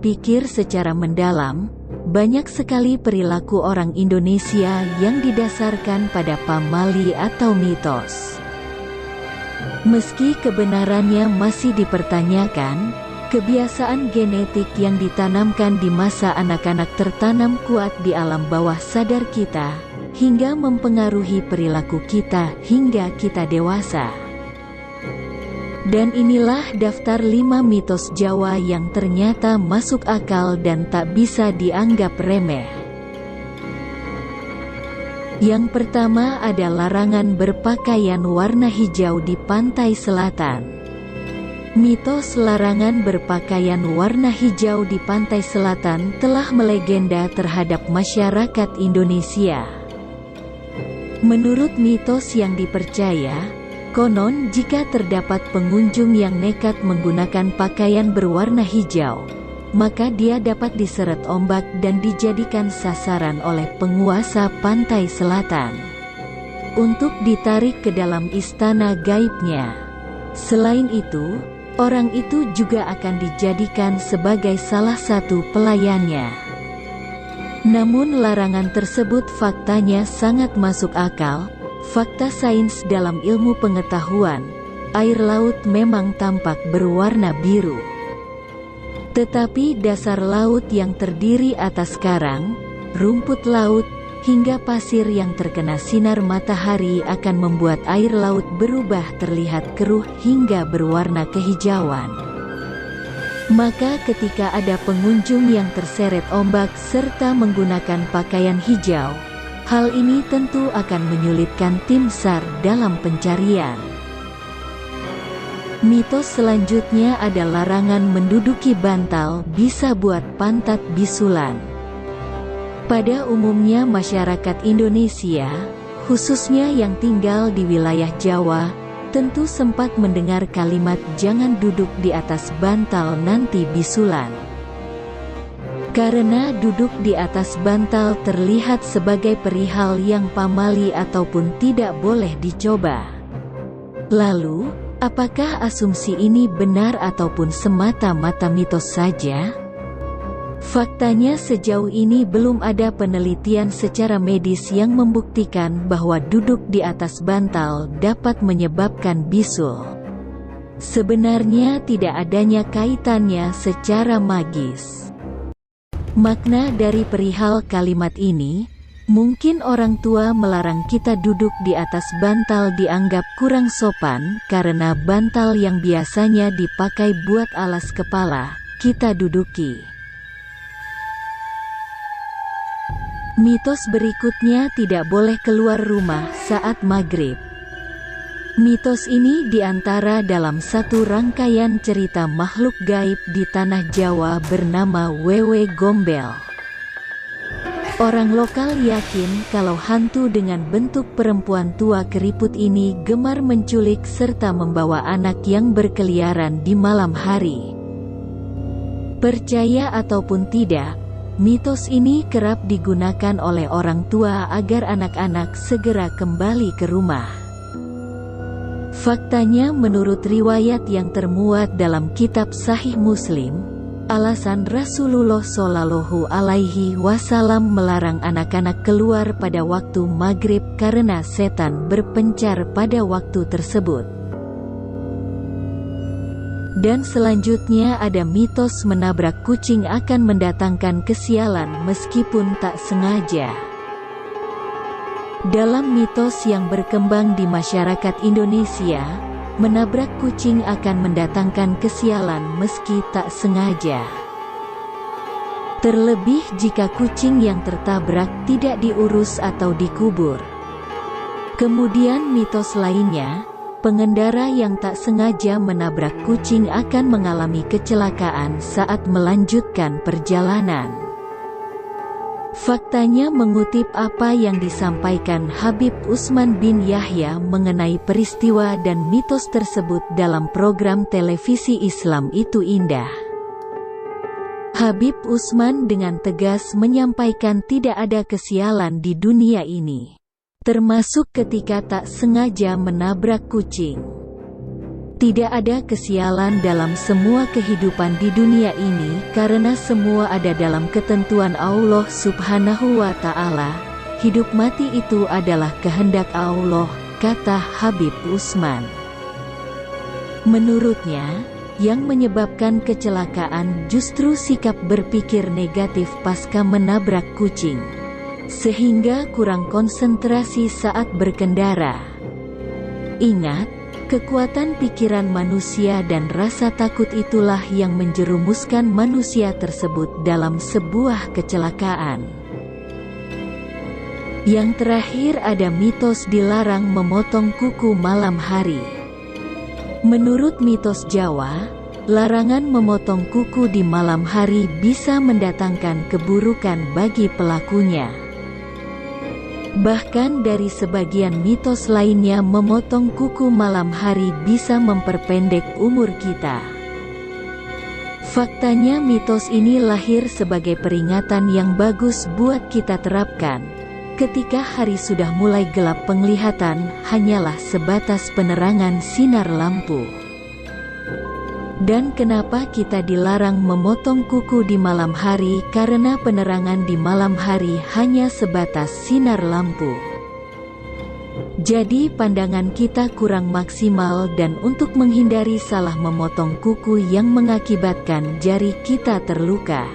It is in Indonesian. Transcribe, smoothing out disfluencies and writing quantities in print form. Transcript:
berpikir secara mendalam, banyak sekali perilaku orang Indonesia yang didasarkan pada pamali atau mitos. Meski kebenarannya masih dipertanyakan, kebiasaan genetik yang ditanamkan di masa anak-anak tertanam kuat di alam bawah sadar kita, hingga mempengaruhi perilaku kita hingga kita dewasa. Dan inilah daftar 5 mitos Jawa yang ternyata masuk akal dan tak bisa dianggap remeh. Yang pertama ada larangan berpakaian warna hijau di pantai selatan. Mitos larangan berpakaian warna hijau di pantai selatan telah melegenda terhadap masyarakat Indonesia. Menurut mitos yang dipercaya, konon jika terdapat pengunjung yang nekat menggunakan pakaian berwarna hijau, maka dia dapat diseret ombak dan dijadikan sasaran oleh penguasa pantai selatan untuk ditarik ke dalam istana gaibnya. Selain itu, orang itu juga akan dijadikan sebagai salah satu pelayannya. Namun larangan tersebut faktanya sangat masuk akal. Fakta sains dalam ilmu pengetahuan, air laut memang tampak berwarna biru. Tetapi dasar laut yang terdiri atas karang, rumput laut, hingga pasir yang terkena sinar matahari akan membuat air laut berubah terlihat keruh hingga berwarna kehijauan. Maka ketika ada pengunjung yang terseret ombak serta menggunakan pakaian hijau, hal ini tentu akan menyulitkan tim SAR dalam pencarian. Mitos selanjutnya ada larangan menduduki bantal bisa buat pantat bisulan. Pada umumnya masyarakat Indonesia, khususnya yang tinggal di wilayah Jawa, tentu sempat mendengar kalimat jangan duduk di atas bantal nanti bisulan. Karena duduk di atas bantal terlihat sebagai perihal yang pamali ataupun tidak boleh dicoba. Lalu, apakah asumsi ini benar ataupun semata-mata mitos saja? Faktanya sejauh ini belum ada penelitian secara medis yang membuktikan bahwa duduk di atas bantal dapat menyebabkan bisul. Sebenarnya tidak adanya kaitannya secara magis. Makna dari perihal kalimat ini, mungkin orang tua melarang kita duduk di atas bantal dianggap kurang sopan karena bantal yang biasanya dipakai buat alas kepala, kita duduki. Mitos berikutnya tidak boleh keluar rumah saat maghrib. Mitos ini diantara dalam satu rangkaian cerita makhluk gaib di tanah Jawa bernama Wewe Gombel. Orang lokal yakin kalau hantu dengan bentuk perempuan tua keriput ini gemar menculik serta membawa anak yang berkeliaran di malam hari. Percaya ataupun tidak, mitos ini kerap digunakan oleh orang tua agar anak-anak segera kembali ke rumah. Faktanya menurut riwayat yang termuat dalam kitab Sahih Muslim, alasan Rasulullah Shallallahu Alaihi Wasallam melarang anak-anak keluar pada waktu maghrib karena setan berpencar pada waktu tersebut. Dan selanjutnya ada mitos menabrak kucing akan mendatangkan kesialan meskipun tak sengaja. Dalam mitos yang berkembang di masyarakat Indonesia, menabrak kucing akan mendatangkan kesialan meski tak sengaja. Terlebih jika kucing yang tertabrak tidak diurus atau dikubur. Kemudian mitos lainnya, pengendara yang tak sengaja menabrak kucing akan mengalami kecelakaan saat melanjutkan perjalanan. Faktanya mengutip apa yang disampaikan Habib Utsman bin Yahya mengenai peristiwa dan mitos tersebut dalam program televisi Islam Itu Indah. Habib Utsman dengan tegas menyampaikan tidak ada kesialan di dunia ini, termasuk ketika tak sengaja menabrak kucing. Tidak ada kesialan dalam semua kehidupan di dunia ini karena semua ada dalam ketentuan Allah Subhanahu wa Ta'ala. Hidup mati itu adalah kehendak Allah, kata Habib Usman. Menurutnya, yang menyebabkan kecelakaan justru sikap berpikir negatif pasca menabrak kucing, sehingga kurang konsentrasi saat berkendara. Ingat, kekuatan pikiran manusia dan rasa takut itulah yang menjerumuskan manusia tersebut dalam sebuah kecelakaan. Yang terakhir ada mitos dilarang memotong kuku malam hari. Menurut mitos Jawa, larangan memotong kuku di malam hari bisa mendatangkan keburukan bagi pelakunya. Bahkan dari sebagian mitos lainnya memotong kuku malam hari bisa memperpendek umur kita. Faktanya mitos ini lahir sebagai peringatan yang bagus buat kita terapkan. Ketika hari sudah mulai gelap, penglihatan hanyalah sebatas penerangan sinar lampu. Dan kenapa kita dilarang memotong kuku di malam hari? Karena penerangan di malam hari hanya sebatas sinar lampu. Jadi pandangan kita kurang maksimal, dan untuk menghindari salah memotong kuku yang mengakibatkan jari kita terluka,